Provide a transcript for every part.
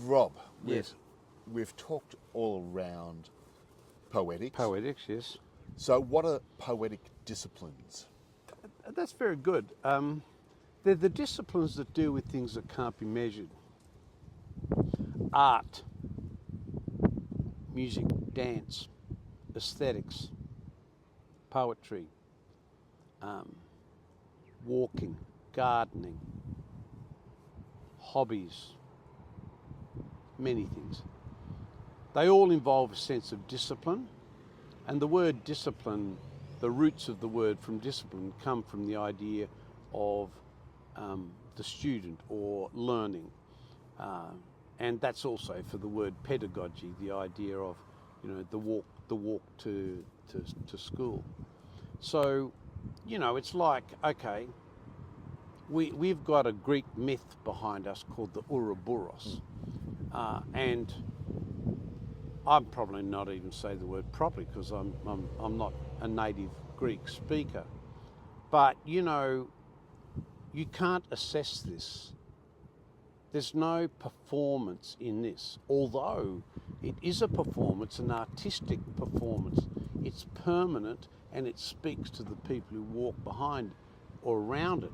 Rob, Yes. we've talked all around poetics. Poetics, yes. So what are poetic disciplines? That's very good. They're the disciplines that deal with things that can't be measured. Art, music, dance, aesthetics, poetry, walking, gardening, hobbies, many things. They all involve a sense of discipline, and the word discipline, the roots of the word from discipline come from the idea of the student or learning. And that's also for the word pedagogy, the idea of, the walk to school. So, it's like, okay, we've got a Greek myth behind us called the Ouroboros, and I'm probably not even say the word properly because I'm not a native Greek speaker, but you can't assess this. There's no performance in this, although it is a performance, an artistic performance. It's permanent and it speaks to the people who walk behind or around it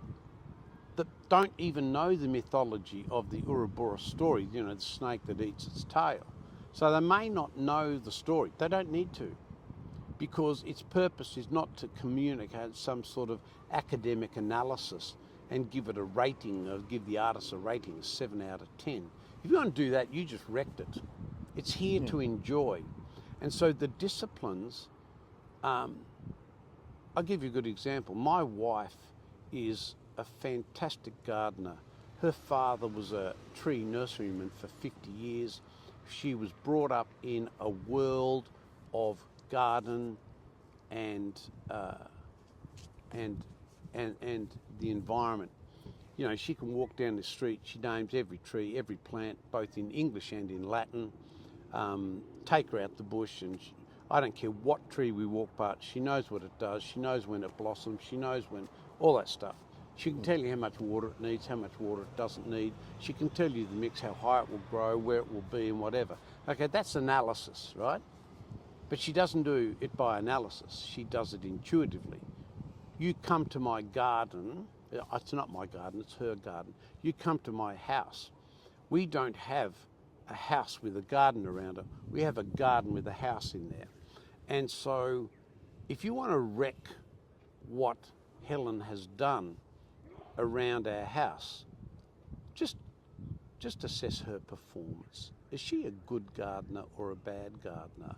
that don't even know the mythology of the Ouroboros story, the snake that eats its tail. So they may not know the story. They don't need to, because its purpose is not to communicate some sort of academic analysis and give it a rating, or give the artist a rating of 7 out of 10. If you want to do that, you just wrecked it. It's here to enjoy. And so the disciplines, I'll give you a good example. My wife is a fantastic gardener. Her father was a tree nurseryman for 50 years. She was brought up in a world of garden and the environment. She can walk down the street. She names every tree, every plant, both in English and in Latin. Take her out the bush, and I don't care what tree we walk past. She knows what it does. She knows when it blossoms. She knows when all that stuff. She can tell you how much water it needs, how much water it doesn't need. She can tell you the mix, how high it will grow, where it will be, and whatever. Okay, that's analysis, right? But she doesn't do it by analysis. She does it intuitively. You come to my garden. It's not my garden, it's her garden. You come to my house. We don't have a house with a garden around it. We have a garden with a house in there. And so if you want to wreck what Helen has done around our house, just assess her performance. Is she a good gardener or a bad gardener?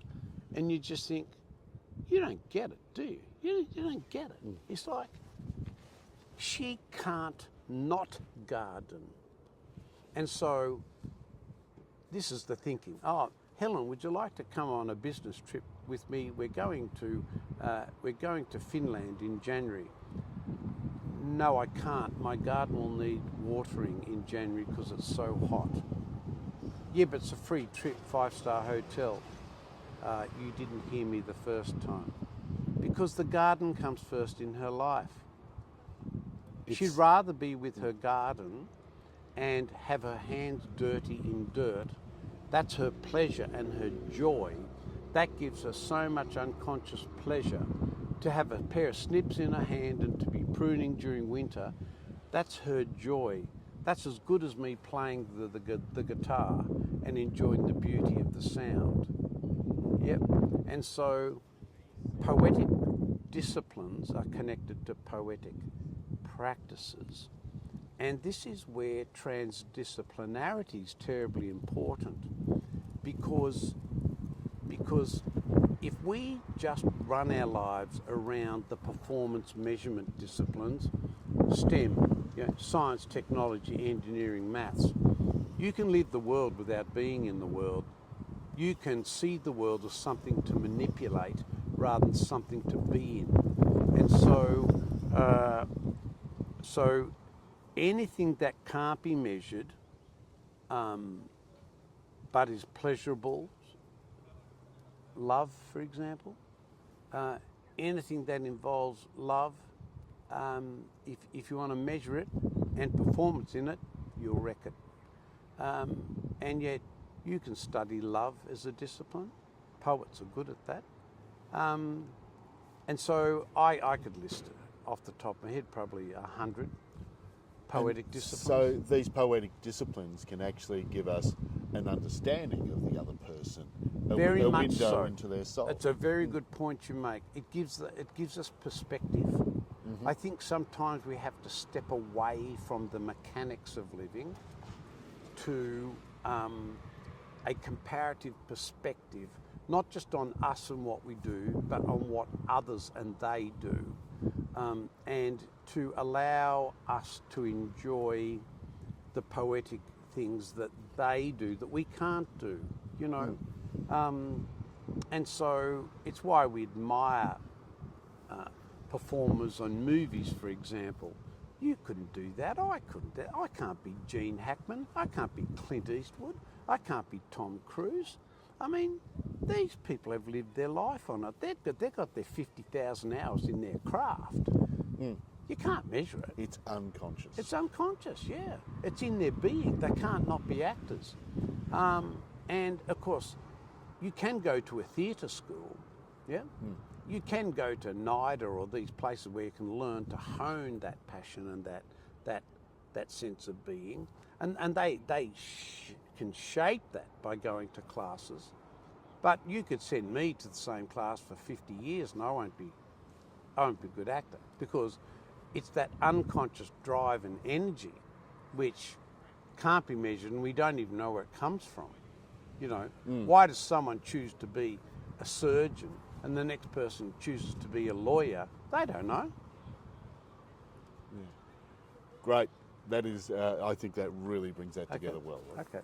And you just think, you don't get it, do you? You don't get it. It's like, she can't not garden. And so this is the thinking. Oh, Helen, would you like to come on a business trip with me? We're going to Finland in January. No, I can't. My garden will need watering in January because it's so hot. Yeah, but it's a free trip, 5-star hotel. You didn't hear me the first time. Because the garden comes first in her life. She'd rather be with her garden and have her hands dirty in dirt. That's her pleasure and her joy. That gives her so much unconscious pleasure. To have a pair of snips in her hand and to be pruning during winter, that's her joy. That's as good as me playing the guitar and enjoying the beauty of the sound. Yep. And so poetic disciplines are connected to poetic practices. And this is where transdisciplinarity is terribly important, because if we just run our lives around the performance measurement disciplines, STEM, science, technology, engineering, maths, you can live the world without being in the world. You can see the world as something to manipulate rather than something to be in. And so anything that can't be measured but is pleasurable, love, for example, anything that involves love, if you want to measure it and performance in it, you'll wreck it. and yet you can study love as a discipline. Poets are good at that. And so I could list off the top of my head probably 100 poetic disciplines. So these poetic disciplines can actually give us an understanding of the other person, Very a much window so. into their soul. It's a very good point you make. It gives us perspective. I think sometimes we have to step away from the mechanics of living to a comparative perspective, not just on us and what we do, but on what others and they do, and to allow us to enjoy the poetic things that they do that we can't do, you know. And so it's why we admire performers on movies, for example. You couldn't do that. I couldn't. I can't be Gene Hackman. I can't be Clint Eastwood. I can't be Tom Cruise. I mean, these people have lived their life on it. They've got their 50,000 hours in their craft. You can't measure it. It's unconscious. It's unconscious, yeah. It's in their being. They can't not be actors. And of course, you can go to a theatre school, yeah? You can go to NIDA or these places where you can learn to hone that passion and that sense of being. And they can shape that by going to classes. But you could send me to the same class for 50 years and I won't be a good actor, because it's that unconscious drive and energy which can't be measured and we don't even know where it comes from. You know, why does someone choose to be a surgeon and the next person chooses to be a lawyer? They don't know. Great. That is, I think that really brings that together well. Okay.